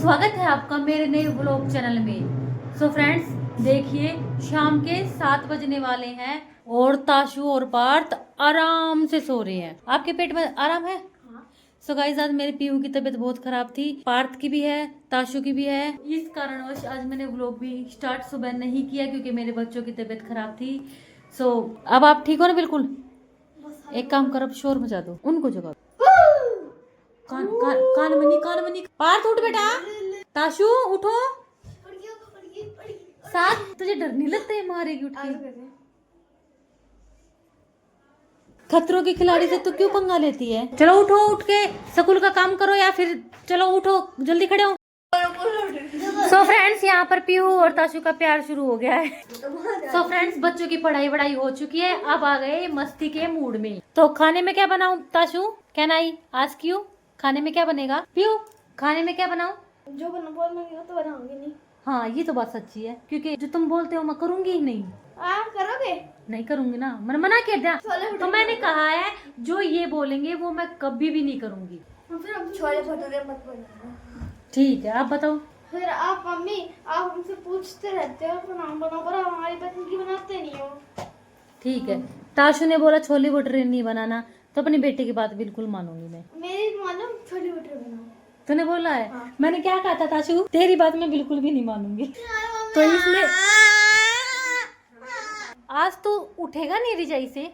स्वागत है आपका मेरे नए व्लॉग चैनल में। सो फ्रेंड्स, देखिए शाम के 7 बजने वाले हैं और ताशु और पार्थ आराम से सो रहे हैं। आपके पेट में आराम है? सो गाइस, आज मेरे पीहू की तबीयत बहुत खराब थी, पार्थ की भी है, ताशु की भी है। इस कारणवश आज मैंने व्लॉग भी स्टार्ट सुबह नहीं किया क्योंकि मेरे बच्चों की तबीयत खराब थी। सो अब आप ठीक हो ना? बिल्कुल। एक काम कर, अब शोर मचा दो, उनको जगा दो। कान मनी। पार्थ उठ बेटा। ताशु उठो। साथ तुझे डर नहीं लगता है मारेगी उठ के? खतरों के खिलाड़ी से तो क्यों पंगा लेती है? चलो उठो, उठ के स्कूल का काम करो या फिर चलो उठो, जल्दी खड़े हो। सो फ्रेंड्स, यहाँ पर पीहू और ताशु का प्यार शुरू हो गया है। सो फ्रेंड्स, बच्चों की पढ़ाई हो चुकी है, अब आ गए मस्ती के मूड में। तो खाने में क्या बनाऊं Tashu? Can I ask you, खाने में क्या बनेगा? पीहू, खाने में क्या बनाऊं? जो बोलोगे तो बनाऊंगी नहीं। हाँ, ये तो बात सच्ची है क्योंकि जो तुम बोलते हो मैं करूंगी ही नहीं। आप करोगे? नहीं करूंगी ना, मैंने मना किया था। तो मैंने कहा है जो ये बोलेंगे वो मैं कभी भी नहीं करूंगी। फिर हम छोले भटूरे मत बनाना। ठीक है, आप बताओ। फिर आप मम्मी, आप हमसे पूछते रहते हो तो नाम बनाओ, पर हमारी पसंद की बनाते नहीं हो। ठीक है, ताशु ने बोला छोले भटूरे नहीं बनाना, तो अपनी बेटे की बात बिल्कुल मानूंगी मैं। मेरी मानो छोले भटूरे बनाओ। तूने बोला है? हाँ। मैंने क्या कहा था ताशु? तेरी बात मैं बिल्कुल भी नहीं मानूंगी। तो इसलिए आज तू उठेगा नहीं रिजाई से?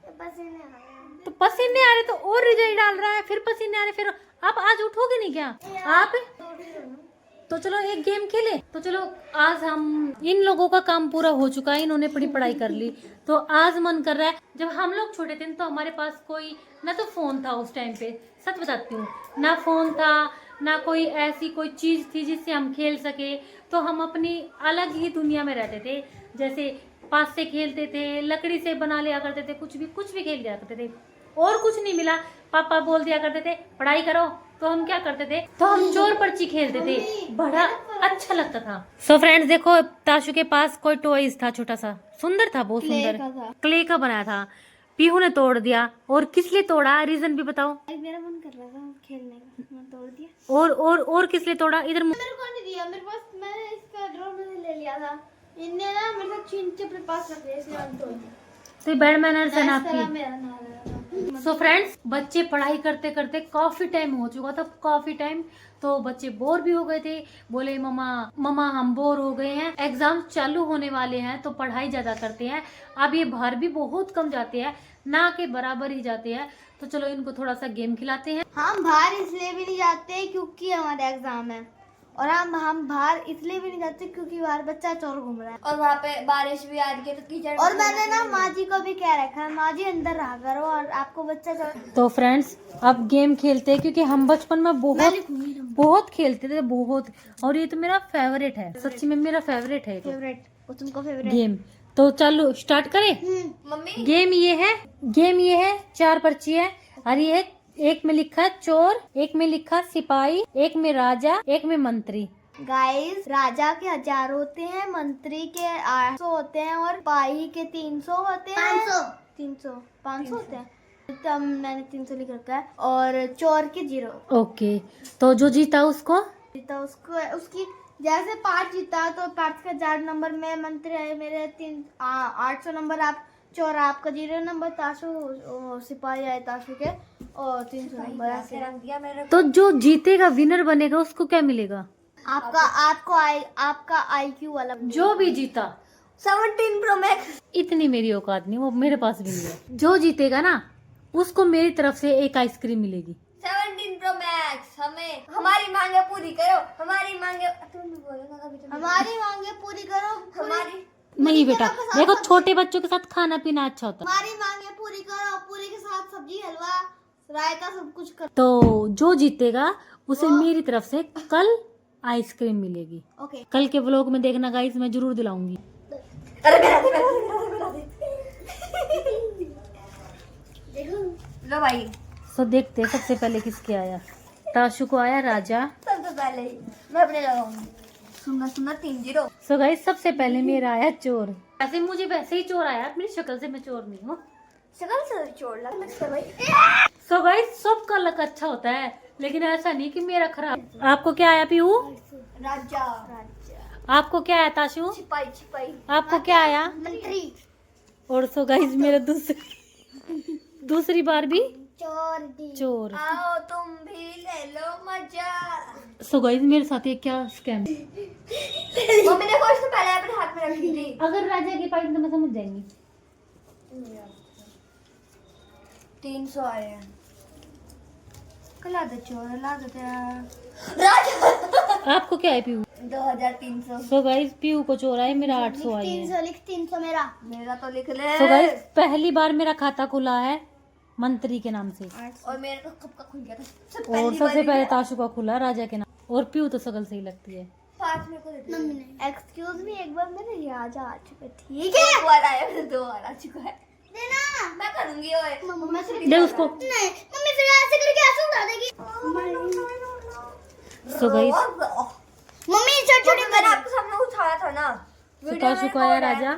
पसीने आ रहे तो पसीने आ रहे तो और रिजाई डाल रहा है, फिर पसीने आ रहे, फिर आप आज उठोगे नहीं क्या आप? तो चलो एक गेम खेले। तो चलो आज हम, इन लोगों का काम पूरा हो चुका है, इन्होंने अपनी पढ़ाई कर ली, तो आज मन कर रहा है। जब हम लोग छोटे थे तो हमारे पास कोई ना तो फोन था उस टाइम पे, सच बताती हूँ, ना फोन था ना कोई ऐसी कोई चीज थी जिससे हम खेल सके। तो हम अपनी अलग ही दुनिया में रहते थे, जैसे पास से खेलते थे, लकड़ी से बना लिया करते थे, कुछ भी खेल लिया करते थे। और कुछ नहीं मिला, पापा बोल दिया करते थे पढ़ाई करो, तो हम क्या करते थे? तो हम चोर पर्ची खेलते थे, बड़ा अच्छा लगता था। सो फ्रेंड्स, देखो ताशु के पास कोई टॉयज था, छोटा सा सुंदर था, बहुत सुंदर, क्ले का बनाया था। पीहू ने तोड़ दिया। और किस लिए तोड़ा, रीजन भी बताओ। मेरा मन कर रहा था खेलने का, मैं तोड़ दिया। और किस लिए तोड़ा? इधर मेरे को नहीं दिया, मेरे पास, मैंने इसका ड्रॉर में से ले लिया था, इनने ना मेरे साथ छीन के अपने पास रख लिया, इसलिए मैंने तोड़ दिया। तो बैड मैनर्स है ना आपकी। मेरा ना लगा। सो फ्रेंड्स, बच्चे पढ़ाई करते करते काफी टाइम हो चुका था, काफी टाइम। तो बच्चे बोर भी हो गए थे, बोले ममा हम बोर हो गए हैं, एग्जाम चालू होने वाले हैं तो पढ़ाई ज्यादा करते हैं। अब ये बाहर भी बहुत कम जाते हैं, ना के बराबर ही जाते हैं, तो चलो इनको थोड़ा सा गेम खिलाते हैं। हम बाहर इसलिए भी नहीं जाते क्योंकि हमारे एग्जाम है, और हम बाहर इसलिए भी नहीं जाते क्योंकि बाहर बच्चा चोर घूम रहा है, और वहाँ पे बारिश भी आ रही है तो कीचड़। और मैंने ना माँ जी को भी कह रखा है, माँ जी अंदर रहा करो और आपको बच्चा चोर। तो फ्रेंड्स, अब गेम खेलते हैं क्योंकि हम बचपन में बहुत खेलते थे, बहुत। और ये तो मेरा फेवरेट है, सच्ची में मेरा फेवरेट है। फेवरेट वो तुमको फेवरेट गेम तो चलो स्टार्ट करें। मम्मी, गेम ये है 4 पर्ची है, और ये है, एक में लिखा है चोर, एक में लिखा सिपाही, एक में राजा, एक में मंत्री। गाइस, राजा के 1000 होते हैं, मंत्री के 800 होते हैं, और सिपाही के 300 होते हैं। 500 होते हैं। तो मैंने 300 लिख रखा है, और चोर के 0। ओके, तो जो जीता उसको जीता उसको, उसकी जैसे 5 जीता तो 5 का 4 नंबर में मंत्री है, मेरे 800 नंबर, आप चोर आपका 0 नंबर, ताशु सिपाही है ताशु के, और 300 नंबर ऐसे रख दिया मेरे। तो जो जीतेगा, विनर बनेगा, उसको क्या मिलेगा? आपका IQ वाला, जो भी जीता 17 Pro Max। इतनी मेरी औकात नहीं, वो मेरे पास भी नहीं है। जो जीतेगा ना उसको मेरी तरफ से एक आइसक्रीम मिलेगी। 17 Pro Max। हमारी मांगे पूरी करो, हमारी मांगे, हमारी मांगे पूरी करो, हमारी नहीं बेटा, देखो छोटे बच्चों के साथ खाना पीना अच्छा होता है। हमारी मांगे पूरी करो, पूरी के साथ सब्जी, हलवा, रायता, सब कुछ करो। तो जो जीतेगा उसे मेरी तरफ से कल आइसक्रीम मिलेगी। ओके। कल के व्लॉग में देखना गाइस, मैं जरूर दिलाऊंगी। अरे मेरा दे। देखो लो भाई। सो देखते हैं सबसे पहले किसके आया। ताशु को आया राजा। सबसे पहले मैं अपने लगाऊंगी। सुना 3-0। सो गाइस, सबसे पहले मेरा आया चोर। ऐसे मुझे वैसे ही चोर आया, मेरी शक्ल से मैं चोर नहीं हूँ। शक्ल से चोर लगता है भाई। सो गाइस, सबका लक अच्छा होता है, लेकिन ऐसा नहीं कि मेरा खराब। आपको क्या आया पीहू? राजा। आपको क्या आया ताशु? छिपाई छिपाई। आपको क्या आया? मंत्री। और सो गाइस मेरा दूसरी बार भी चोर। आओ तुम भी ले लो मजा। सो गाइस मेरे साथ ये क्या स्कैम। मम्मी ने कुछ तो पहले अपने हाथ में रखी थी। अगर राजा की पाई तो मैं समझ जाएंगी। 300 आए हैं। कला दे चोर ला दे राजा। आपको क्या है पीहू? 2300। सो गाइस पीहू को चोर आए, मेरा 800 आए हैं। 300 लिख 300 मेरा तो लिख ले। सो गाइस पहली बार मेरा खाता खुला है मंत्री के नाम से, और मेरा तो कब का खुल गया था। और सबसे पहले ताशु का खुला राजा के नाम। और पीहू तो शकल सही लगती है। 5 मेरे को दे दो। मम्मी ने एक्सक्यूज मी, एक बार मेरे राजा आ चुका है। ठीक है, एक बार आया, फिर 2 बार आ चुका है। देना मैं करूंगी। ओए मम्मी से दे उसको। नहीं मम्मी फिर ऐसे करके ऐसे उड़ा देगी। सो गाइस मम्मी छोटी-छोटी मैंने आपके सामने उठाया था ना। ताशु को आया राजा।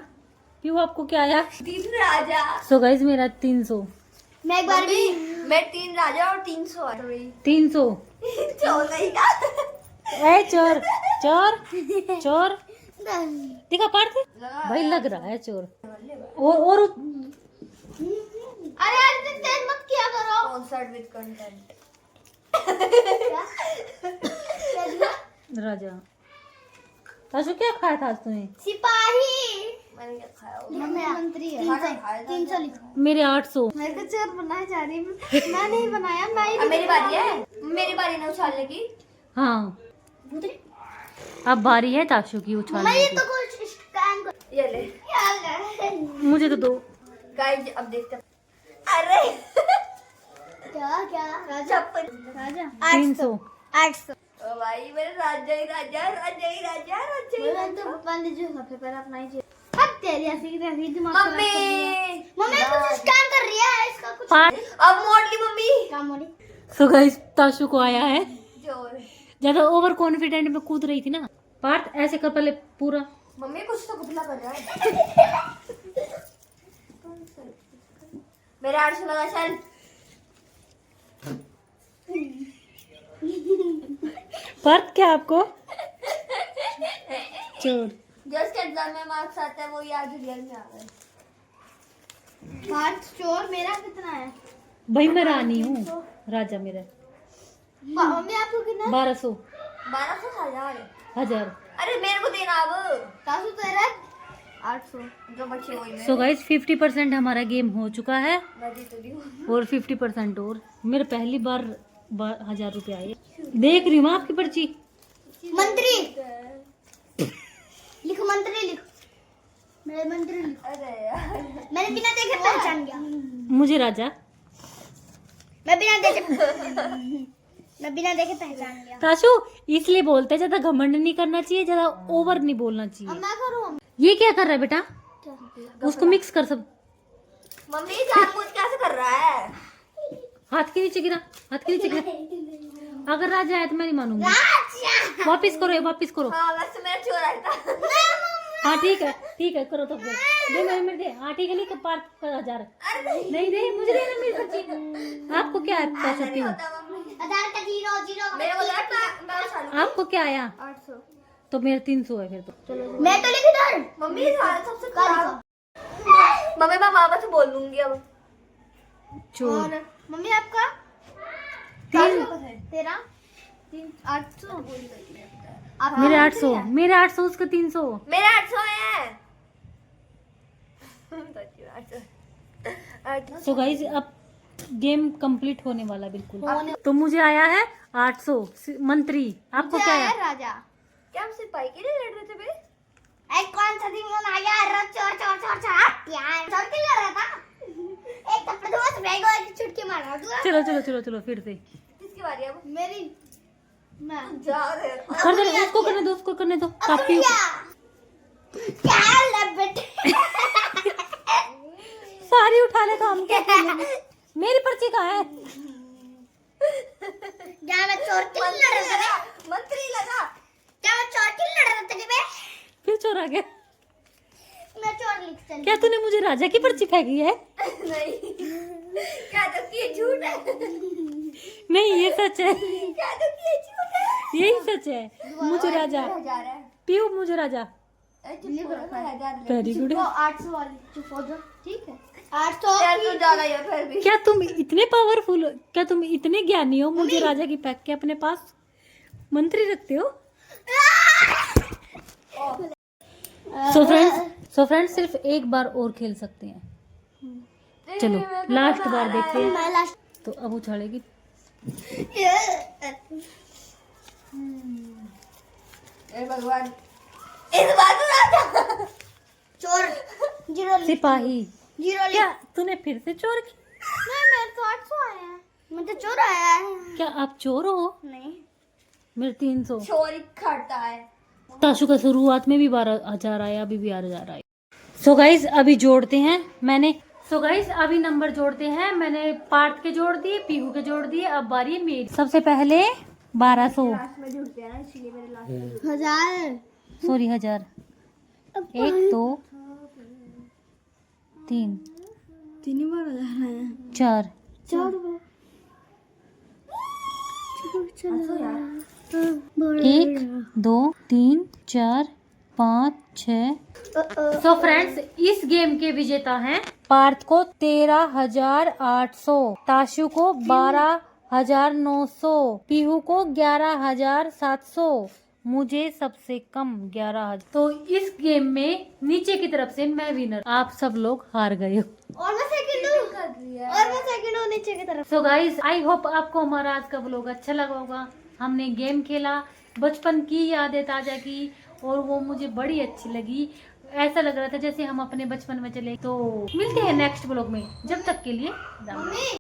पीहू आपको क्या आया? 3 राजा। सो गाइस मेरा 300। मैं एक बार भी मैं 3 राजा और 300 आ गई। 300। चोर नहीं का। ए चोर चोर चोर दिखा पार्थ भाई, लग रहा है चोर। और अरे यार इतनी तेज मत किया करो। Sponsored with content. राजा ताशु क्या खाया था आज तूने? सिपाही। मैंने क्या खाया? मंत्री है। 300 लिखो। मेरे 800। मेरे को चोर बनाया जा रही है। मैं नहीं बनाया। मैं मेरी बारी है। मेरी बारी ना उछालने की। हाँ अब बारी है ताशु की उछालने मैं की। तो कुछ स्कैन कर। ये ले। मुझे तो दो। गाइस अब देखते हैं। अरे क्या राजा राजा 300। 800। ओ भाई मेरे राजा ही राजा राजा ही राजा राजा ही राजा। तो बंद जो सबसे पहले अपना ही अब तेरी ऐसी दिमाग मम्मी कुछ स्कैन कर रही है इसका कुछ। अब मोड़ ली मम्मी। क्या मोड़ी? सो गाइस ताशु को आया है। जोर ज्यादा ओवर कॉन्फिडेंट में कूद रही थी ना। पार्थ ऐसे कर पहले पूरा। मम्मी कुछ तो कुतला कर रहा है। मेरे 800 लगा चल। पार्थ क्या आपको? चोर। जो इसके एग्जाम में मार्क्स आते हैं वो ही आज रियल में आ गए। पार्थ चोर। मेरा कितना है? भाई मैं रानी हूँ, राजा मेरा। मम्मी आपको कितना? 1200। 1200 1000। अरे मेरे को देना अब। तासु तेरा 800 जो बचे वही में। सो गाइस 50% हमारा गेम हो चुका है मैं जीत रही हूँ। और 50% और। मेरे पहली बार 1000 रुपये आए। देख रही हूँ आपकी पर्ची। मंत्री लिखो। मंत्री लिखो। मेरे मंत्री लिखो। अरे यार मैंने बिना देखे पहचान गया। मुझे राजा। मैं बिना देखे पहचान गया। ताशु इसलिए बोलते हैं ज्यादा घमंड नहीं करना चाहिए, ज्यादा ओवर नहीं बोलना चाहिए। अब मैं करूँ? ये क्या कर रहा है बेटा? उसको मिक्स कर सब। मम्मी जानबूझ कैसे कर रहा है? हाथ के नीचे गिरा, हाथ के नीचे गिरा। अगर राजा आया तो मैं नहीं मानूंगी। वापिस करो, ये वापिस करो। हाँ वैसे मेरा चोर आया था। हाँ ठीक है करो तो फिर। दे मेरे दे। हाँ ठीक है नहीं पार्थ का 1000। नहीं दे मुझे देना मेरी पर्ची। आपको क्या है? कह सकती हूँ। मेरे को मैं आपको क्या आया? 800। तो मेरा 300 है फिर तो। मैं तो लिखी इधर। मम्मी सबसे खराब। मम्मी मैं मामा से बोल दूंगी अब। चोर। और मम्मी आपका 13 800। मेरे 800, मेरे 800 उसका 300। मेरे 800 है। तो गाइस अब गेम कंप्लीट होने वाला बिल्कुल। तो मुझे आया है 800 मंत्री। आपको क्या आया? राजा। क्या हम सिपाही के लिए लड़ रहे थे बे? एक कौन सा दिन आ गया? चोर चोर चोर चोर यार चोर के लड़ रहा था। एक थप्पड़ दूंगा तो बैग और छुटके मारा दूंगा। चलो चलो चलो चलो फिर से। किसकी बारी है अब? मेरी। मैं जा रे। कर दे, उसको करने दो, उसको करने दो। काफी क्या ले बेटे। सारी उठा ले काम क्या करने। मेरी पर्ची कहाँ है? क्या मैं चोर के लिए लड़ रहा था? मंत्री लगा। क्या मैं चोर के लिए लड़ रहा था बे? फिर चोर आ गया। मैं चोर लिख चली। क्या तूने मुझे राजा की पर्ची फेंकी है? नहीं क्या तो ये झूठ है। नहीं ये सच है, यही सच है। मुझे राजा, पीयू मुझे राजा। Very good. 800 वाली चुप हो जाओ, ठीक है। 800 ज्यादा है फिर भी। क्या तुम इतने पावरफुल हो, क्या तुम इतने ज्ञानी हो, मुझे राजा की पैक के अपने पास मंत्री रखते हो? सो फ्रेंड्स सिर्फ एक बार और खेल सकते हैं। चलो लास्ट बार देखते हैं। मैं लास्ट। तो अब उछालेगी। भगवान, इस बार तो राजा। चोर, जीरो सिपाही। जीरो क्या तूने फिर से चोर की? नहीं, मेरे तो 800 आए हैं। मुझे चोर आया है। क्या आप चोर हो? नहीं, मेरे 300। चोरी करता है। ताशु का शुरुआत में भी 12,000 आया, अभी भी 8,000 आया। सो गाइस अभी जोड़ते हैं। अभी नंबर जोड़ते हैं। मैंने पार्थ के जोड़ दिए, पीहू के जोड़ दिए, अब बारी है मेरी। सबसे पहले 1200, में जुड़ते हैं ना, इसलिए मेरे लास्ट 1000। सॉरी 1000। 1 2 3 तीन बार 1000 आया। 4 4 1 2 3 4 5 6। सो फ्रेंड्स इस गेम के विजेता हैं पार्थ को 13,800, ताशु को 12,900, पीहू को 11,700, मुझे सबसे कम 11,000। तो इस गेम में नीचे की तरफ से मैं विनर, आप सब लोग हार गए हो। और मैं सेकंड हूँ नीचे की तरफ। सो गाइस आई होप आपको हमारा आज का व्लॉग अच्छा लगा होगा। हमने गेम खेला, बचपन की यादें ताजा की, और वो मुझे बड़ी अच्छी लगी। ऐसा लग रहा था जैसे हम अपने बचपन में चले। तो मिलते हैं नेक्स्ट व्लॉग में, जब तक के लिए